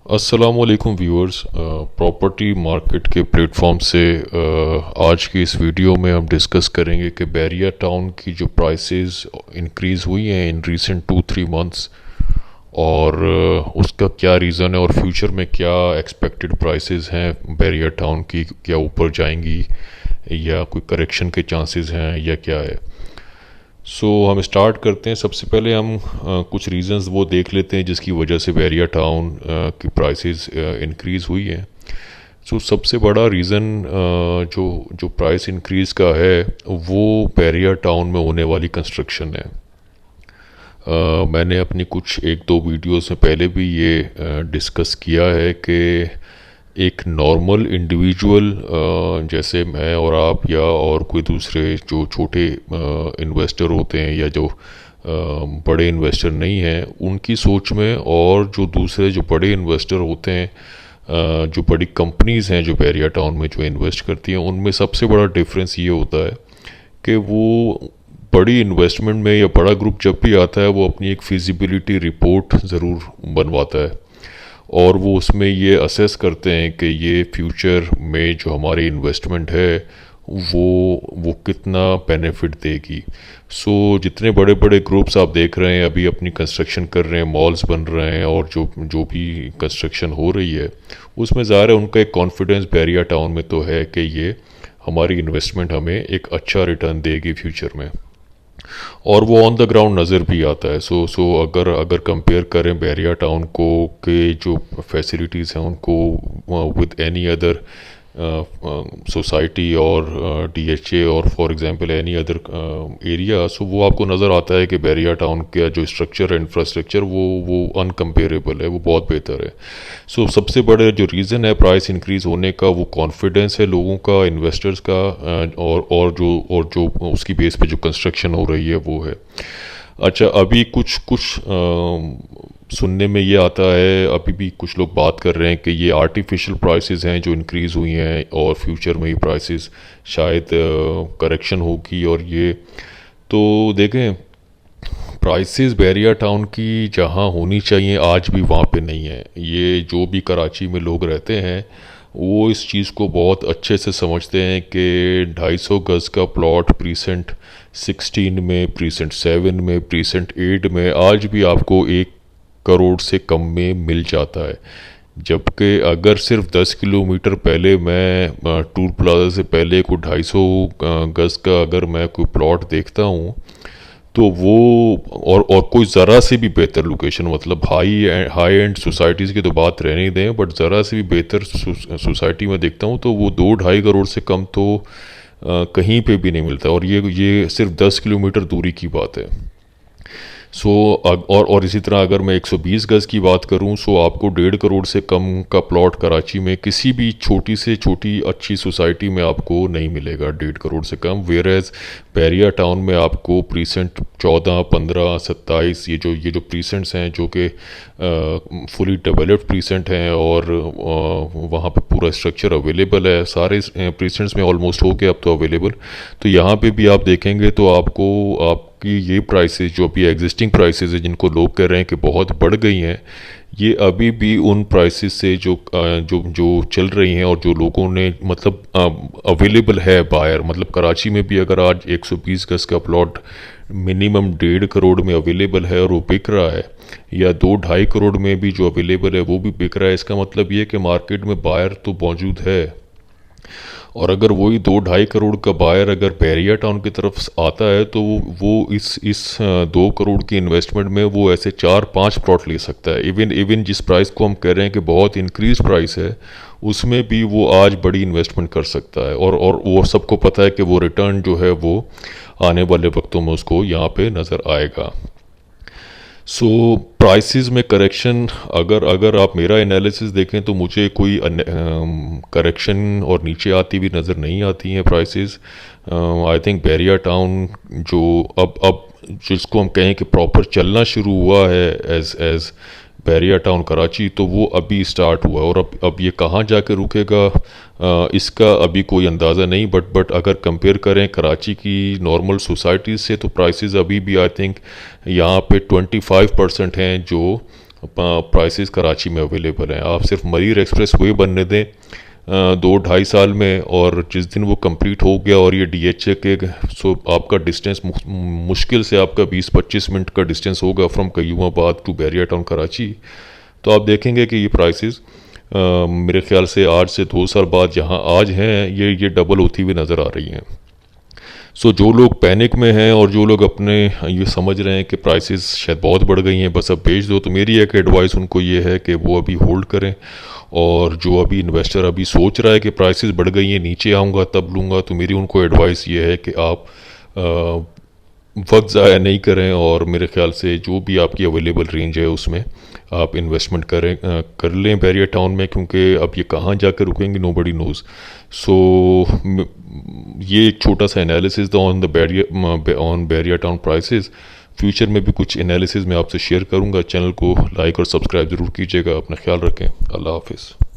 अस्सलामुअलैकुम viewers. Property market के platform से आज की इस वीडियो में हम डिस्कस करेंगे कि बैरिया टाउन की जो प्राइसेस इंक्रीज़ हुई हैं इन रीसेंट 2-3 मंथ्स, और उसका क्या रीज़न है और फ्यूचर में क्या एक्सपेक्टेड प्राइसेस हैं बैरिया टाउन की, क्या ऊपर जाएंगी या कोई करेक्शन के चांसेस हैं या क्या है। हम स्टार्ट करते हैं। सबसे पहले हम कुछ रीज़न्स वो देख लेते हैं जिसकी वजह से बैरिया टाउन की प्राइसेस इंक्रीज़ हुई हैं। सबसे बड़ा रीज़न जो जो प्राइस इंक्रीज़ का है वो बैरिया टाउन में होने वाली कंस्ट्रक्शन है। मैंने अपनी कुछ एक दो वीडियोस में पहले भी ये डिस्कस किया है कि एक नॉर्मल इंडिविजुअल जैसे मैं और आप या और कोई दूसरे जो छोटे इन्वेस्टर होते हैं या जो बड़े इन्वेस्टर नहीं हैं, उनकी सोच में, और जो दूसरे जो बड़े इन्वेस्टर होते हैं, जो बड़ी कंपनीज़ हैं जो बैरिया टाउन में जो इन्वेस्ट करती हैं, उनमें सबसे बड़ा डिफरेंस ये होता है कि वो बड़ी इन्वेस्टमेंट में या बड़ा ग्रुप जब भी आता है वो अपनी एक फिजिबिलिटी रिपोर्ट ज़रूर बनवाता है, और वो उसमें ये असेस करते हैं कि ये फ्यूचर में जो हमारी इन्वेस्टमेंट है वो कितना बेनिफिट देगी। जितने बड़े बड़े ग्रुप्स आप देख रहे हैं अभी अपनी कंस्ट्रक्शन कर रहे हैं, मॉल्स बन रहे हैं और जो जो भी कंस्ट्रक्शन हो रही है, उसमें ज़ाहिर है उनका एक कॉन्फिडेंस बैरिया टाउन में तो है कि ये हमारी इन्वेस्टमेंट हमें एक अच्छा रिटर्न देगी फ्यूचर में, और वो ऑन द ग्राउंड नज़र भी आता है। अगर अगर कंपेयर करें बैरिया टाउन को के जो फैसिलिटीज़ हैं उनको विद एनी अदर सोसाइटी और डीएचए और for example any other area, वो आपको नज़र आता है कि बैरिया टाउन का जो स्ट्रक्चर है, इंफ्रास्ट्रक्चर, वो अनकम्पेरेबल है, वो बहुत बेहतर है। सबसे बड़े जो रीज़न है प्राइस इंक्रीज़ होने का वो कॉन्फिडेंस है लोगों का, इन्वेस्टर्स का, और जो उसकी बेस पे जो कंस्ट्रक्शन हो रही है वो है। अच्छा, अभी कुछ कुछ सुनने में ये आता है, अभी भी कुछ लोग बात कर रहे हैं कि ये आर्टिफिशियल प्राइसेस हैं जो इंक्रीज़ हुई हैं और फ्यूचर में ये प्राइसेस शायद करेक्शन होगी। और ये तो देखें, प्राइसेस बैरिया टाउन की जहाँ होनी चाहिए आज भी वहाँ पे नहीं है। ये जो भी कराची में लोग रहते हैं वो इस चीज़ को बहुत अच्छे से समझते हैं कि 250 गज़ का प्लॉट प्रीसेंट 16 में, प्रीसेंट 7 में, प्रीसेंट 8 में आज भी आपको 1 करोड़ से कम में मिल जाता है। जबकि अगर सिर्फ 10 किलोमीटर पहले मैं टूल प्लाजा से पहले को 250 गज़ का अगर मैं कोई प्लॉट देखता हूँ तो वो, और कोई ज़रा से भी बेहतर लोकेशन, मतलब हाई एंड सोसाइटीज़ की तो बात रहने ही दें, बट ज़रा से भी बेहतर सोसाइटी में देखता हूँ तो वो 2-2.5 करोड़ से कम तो कहीं पे भी नहीं मिलता, और ये सिर्फ 10 किलोमीटर दूरी की बात है। और इसी तरह अगर मैं 120 गज़ की बात करूं, आपको 1.5 करोड़ से कम का प्लॉट कराची में किसी भी छोटी से छोटी अच्छी सोसाइटी में आपको नहीं मिलेगा 1.5 करोड़ से कम। वेयर एज बैरिया टाउन में आपको प्रीसेंट 14, 15, 27, ये जो प्रीसेंट्स हैं जो कि फुली डेवलप्ड प्रीसेंट हैं और वहाँ पे पूरा स्ट्रक्चर अवेलेबल है, सारे प्रीसेंट्स में ऑलमोस्ट हो गए अब तो अवेलेबल। तो यहाँ पे भी आप देखेंगे तो आपकी ये प्राइसेस जो अभी एग्जिस्टिंग प्राइसेस है जिनको लोग कह रहे हैं कि बहुत बढ़ गई हैं, ये अभी भी उन प्राइसेस से जो जो जो चल रही हैं और जो लोगों ने मतलब अवेलेबल है बायर, मतलब कराची में भी अगर आज 120 गज़ का प्लॉट मिनिमम 1.5 करोड़ में अवेलेबल है और वो बिक रहा है, या 2-2.5 करोड़ में भी जो अवेलेबल है वो भी बिक रहा है, इसका मतलब ये कि मार्केट में बायर तो मौजूद है। और अगर वही 2-2.5 करोड़ का बायर अगर बैरिया टाउन की तरफ आता है तो वो इस 2 करोड़ की इन्वेस्टमेंट में वो ऐसे 4-5 प्लॉट ले सकता है। इवन जिस प्राइस को हम कह रहे हैं कि बहुत इंक्रीज प्राइस है, उसमें भी वो आज बड़ी इन्वेस्टमेंट कर सकता है, और वो सबको पता है कि वो रिटर्न जो है वो आने वाले वक्तों में उसको यहाँ पे नज़र आएगा। प्राइसेस में करेक्शन, अगर आप मेरा एनालिसिस देखें तो मुझे कोई करेक्शन और नीचे आती हुई नज़र नहीं आती हैं prices. I think Bahria town जो अब जिसको हम कहें कि प्रॉपर चलना शुरू हुआ है एज बैरिया टाउन कराची, तो वो अभी स्टार्ट हुआ, और अब ये कहाँ जाके रुकेगा इसका अभी कोई अंदाज़ा नहीं। बट अगर कंपेयर करें कराची की नॉर्मल सोसाइटीज़ से तो प्राइसेस अभी भी आई थिंक यहाँ पे 25% हैं जो प्राइसेस कराची में अवेलेबल हैं। आप सिर्फ मरीर एक्सप्रेस वे बनने दें 2-2.5 साल में, और जिस दिन वो कंप्लीट हो गया और ये DHA के सो आपका डिस्टेंस मुश्किल से आपका 20-25 मिनट का डिस्टेंस होगा from Qayyumabad to Bahria town Karachi. तो आप देखेंगे कि ये प्राइसेस मेरे ख्याल से आज से 2 साल बाद जहाँ आज हैं ये डबल होती हुई नज़र आ रही हैं। सो जो लोग पैनिक में हैं और जो लोग अपने ये समझ रहे हैं कि प्राइसेस शायद बहुत बढ़ गई हैं, बस अब बेच दो, तो मेरी एक एडवाइस उनको ये है कि वो अभी होल्ड करें। और जो अभी इन्वेस्टर अभी सोच रहा है कि प्राइसेस बढ़ गई हैं, नीचे आऊँगा तब लूँगा, तो मेरी उनको एडवाइस ये है कि आप वक्त ज़ाया नहीं करें, और मेरे ख्याल से जो भी आपकी अवेलेबल रेंज है उसमें आप इन्वेस्टमेंट कर लें बैरिया टाउन में, क्योंकि अब ये कहाँ जाकर रुकेंगे नोबडी नोज़। सो ये एक छोटा सा एनालिसिस था on Bahria town prices. Future में भी कुछ एनालिसिस मैं आपसे शेयर करूंगा। चैनल को लाइक और सब्सक्राइब ज़रूर कीजिएगा। अपना ख्याल रखें। अल्लाह हाफिज़।